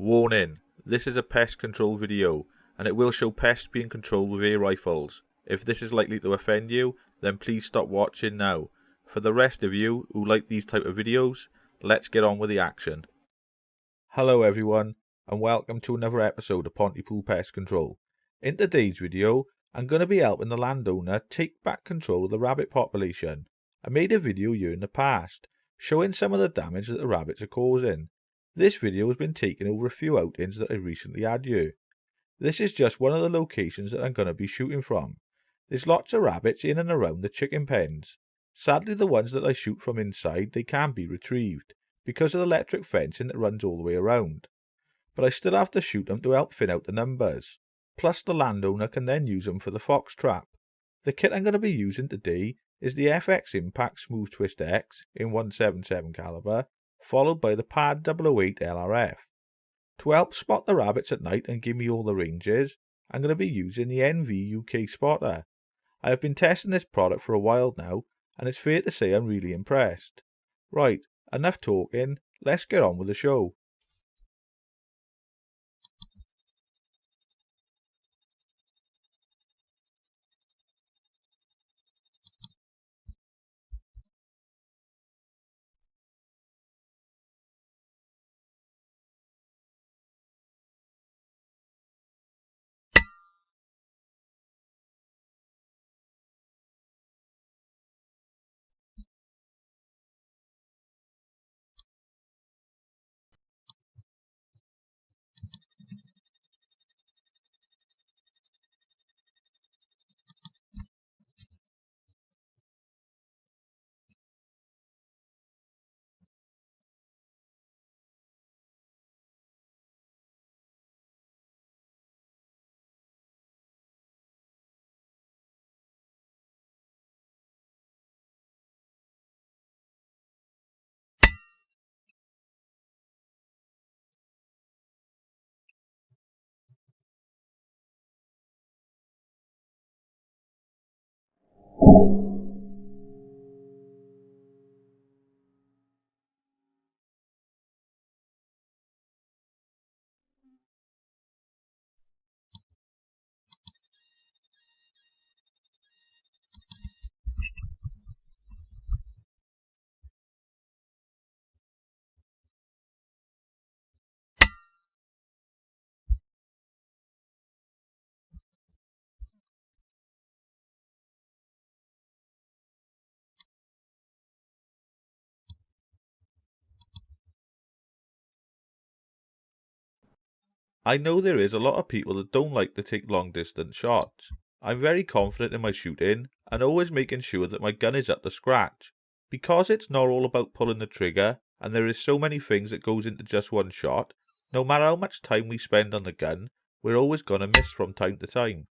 Warning, this is a pest control video, and it will show pests being controlled with air rifles. If this is likely to offend you, then please stop watching now. For the rest of you who like these type of videos, let's get on with the action. Hello everyone, and welcome to another episode of Pontypool Pest Control. In today's video, I'm going to be helping the landowner take back control of the rabbit population. I made a video here in the past, showing some of the damage that the rabbits are causing. This video has been taken over a few outings that I recently had here. This is just one of the locations that I'm going to be shooting from. There's lots of rabbits in and around the chicken pens. Sadly, the ones that I shoot from inside, they can't be retrieved, because of the electric fencing that runs all the way around. But I still have to shoot them to help thin out the numbers. Plus the landowner can then use them for the fox trap. The kit I'm going to be using today is the FX Impact Smooth Twist X in 177 caliber, followed by the Pad 008 LRF. To help spot the rabbits at night and give me all the ranges, I'm going to be using the N.U.V.K spotter. I have been testing this product for a while now, and it's fair to say I'm really impressed. Right, enough talking, let's get on with the show. I know there is a lot of people that don't like to take long distance shots. I'm very confident in my shooting and always making sure that my gun is up to scratch. Because it's not all about pulling the trigger and there is so many things that goes into just one shot, no matter how much time we spend on the gun, we're always going to miss from time to time.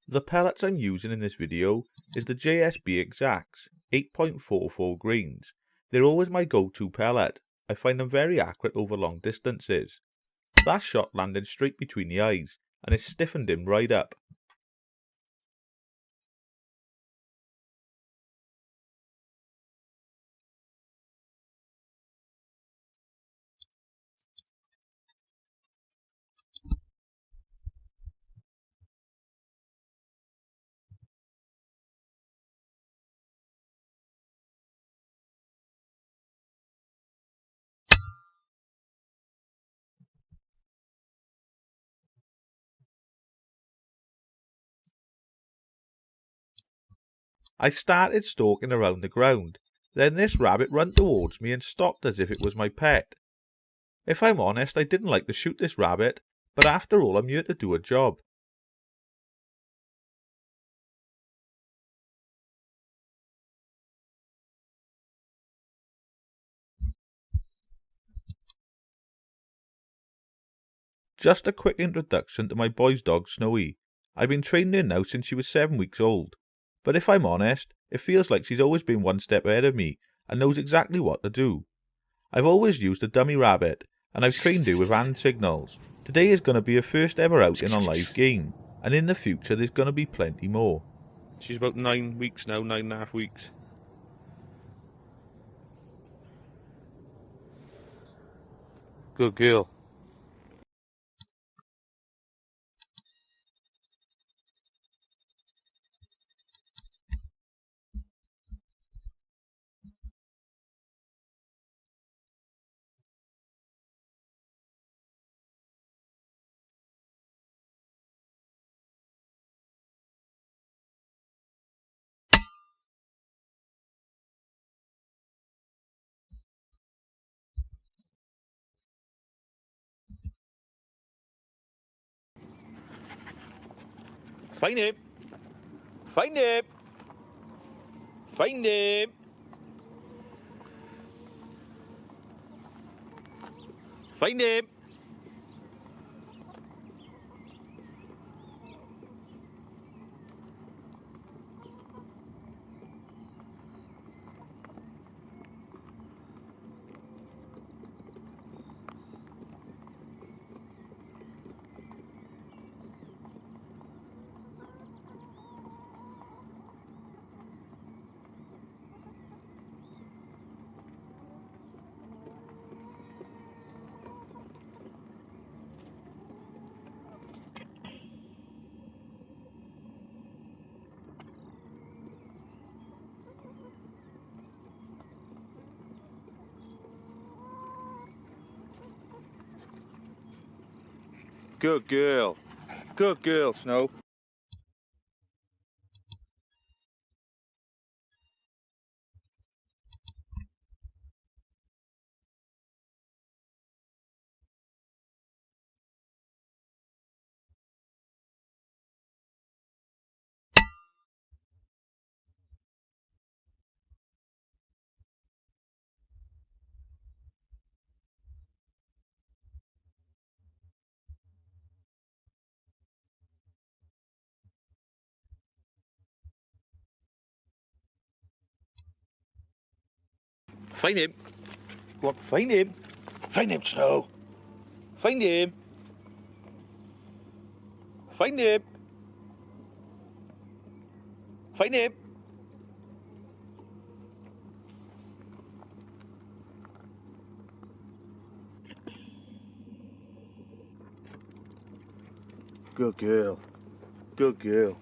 The pellets I'm using in this video is the JSB Exacts 8.44 grains. They're always my go-to pellet. I find them very accurate over long distances. That shot landed straight between the eyes and it stiffened him right up. I started stalking around the ground. Then this rabbit ran towards me and stopped as if it was my pet. If I'm honest, I didn't like to shoot this rabbit, but after all I'm here to do a job. Just a quick introduction to my boy's dog Snowy. I've been training her now since she was 7 weeks old. But if I'm honest, it feels like she's always been one step ahead of me and knows exactly what to do. I've always used a dummy rabbit, and I've trained her with hand signals. Today is going to be her first ever outing on live game, and in the future there's going to be plenty more. She's about 9 weeks now, 9.5 weeks. Good girl. Find him! Find him! Find him! Find him! Good girl. Good girl, Snow. Find him. Go on, find him. Find him, Snow. Find him. Find him. Find him. Good girl. Good girl.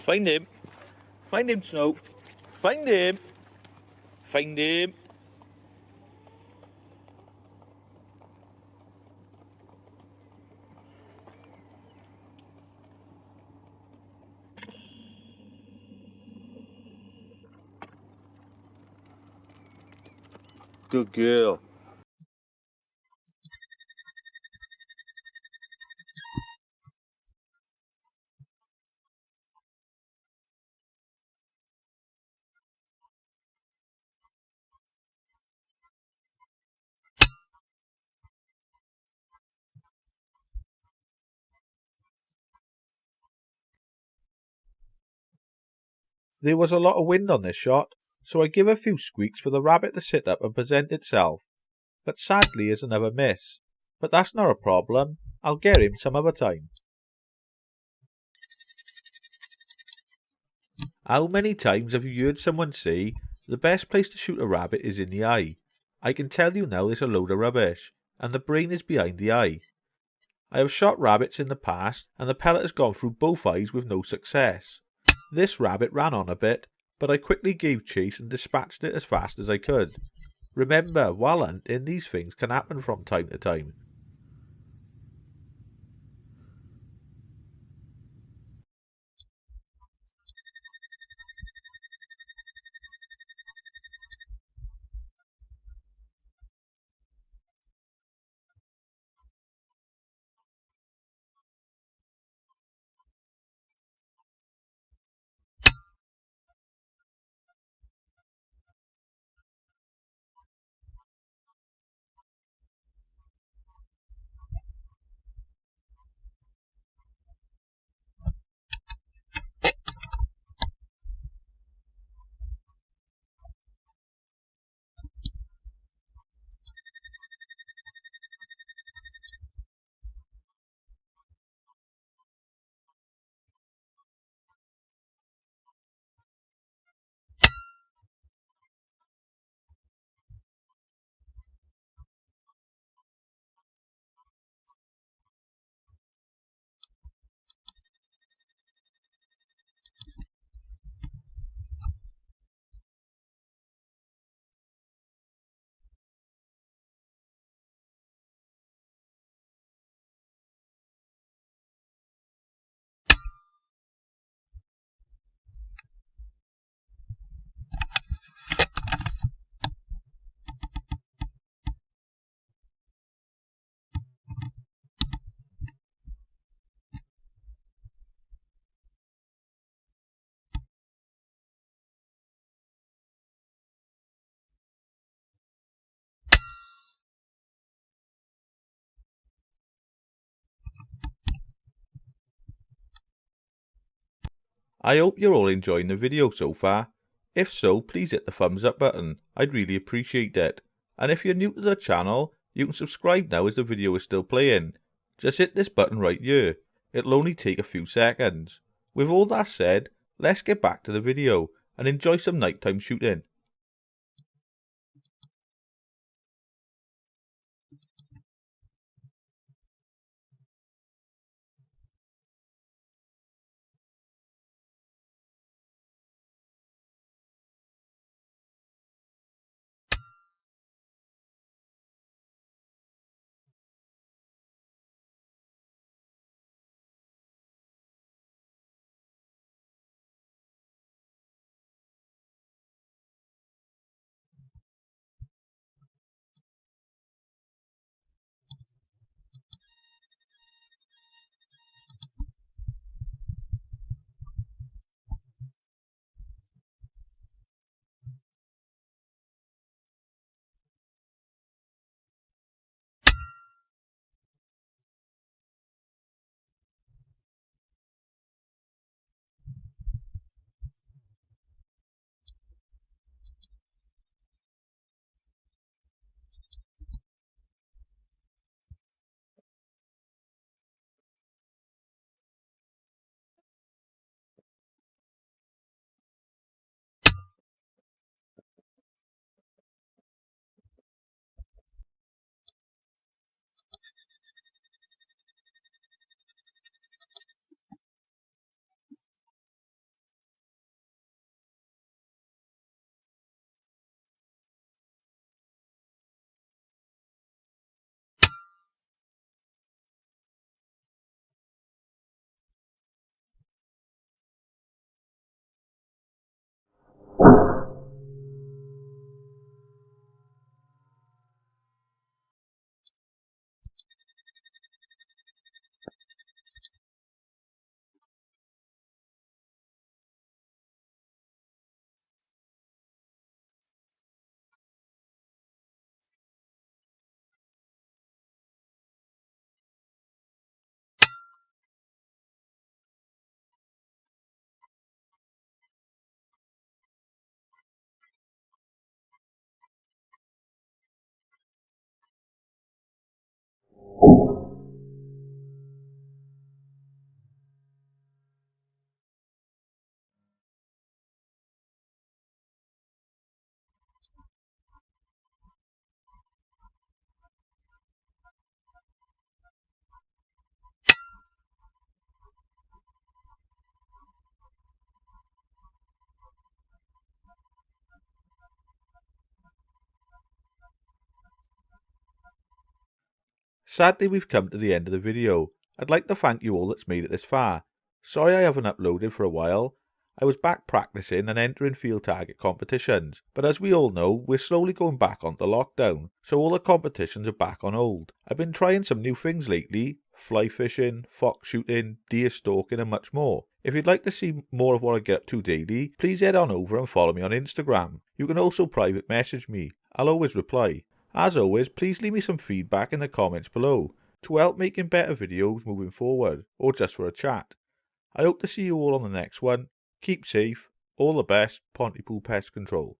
Find him. Find him, Snow. Find him. Find him. Good girl. There was a lot of wind on this shot, so I give a few squeaks for the rabbit to sit up and present itself. But sadly is another miss. But that's not a problem. I'll get him some other time. How many times have you heard someone say the best place to shoot a rabbit is in the eye? I can tell you now it's a load of rubbish, and the brain is behind the eye. I have shot rabbits in the past, and the pellet has gone through both eyes with no success. This rabbit ran on a bit, but I quickly gave chase and dispatched it as fast as I could. Remember, while hunting, these things can happen from time to time. I hope you're all enjoying the video so far. If so, please hit the thumbs up button, I'd really appreciate it. And if you're new to the channel, you can subscribe now as the video is still playing. Just hit this button right here, it'll only take a few seconds. With all that said, let's get back to the video and enjoy some nighttime shooting. Sadly, we've come to the end of the video. I'd like to thank you all that's made it this far. Sorry I haven't uploaded for a while. I was back practicing and entering field target competitions, but as we all know, we're slowly going back onto lockdown, so all the competitions are back on hold. I've been trying some new things lately: fly fishing, fox shooting, deer stalking and much more. If you'd like to see more of what I get up to daily, please head on over and follow me on Instagram. You can also private message me, I'll always reply. As always, please leave me some feedback in the comments below to help making better videos moving forward, or just for a chat. I hope to see you all on the next one. Keep safe. All the best. P.P.P.C Pest Control.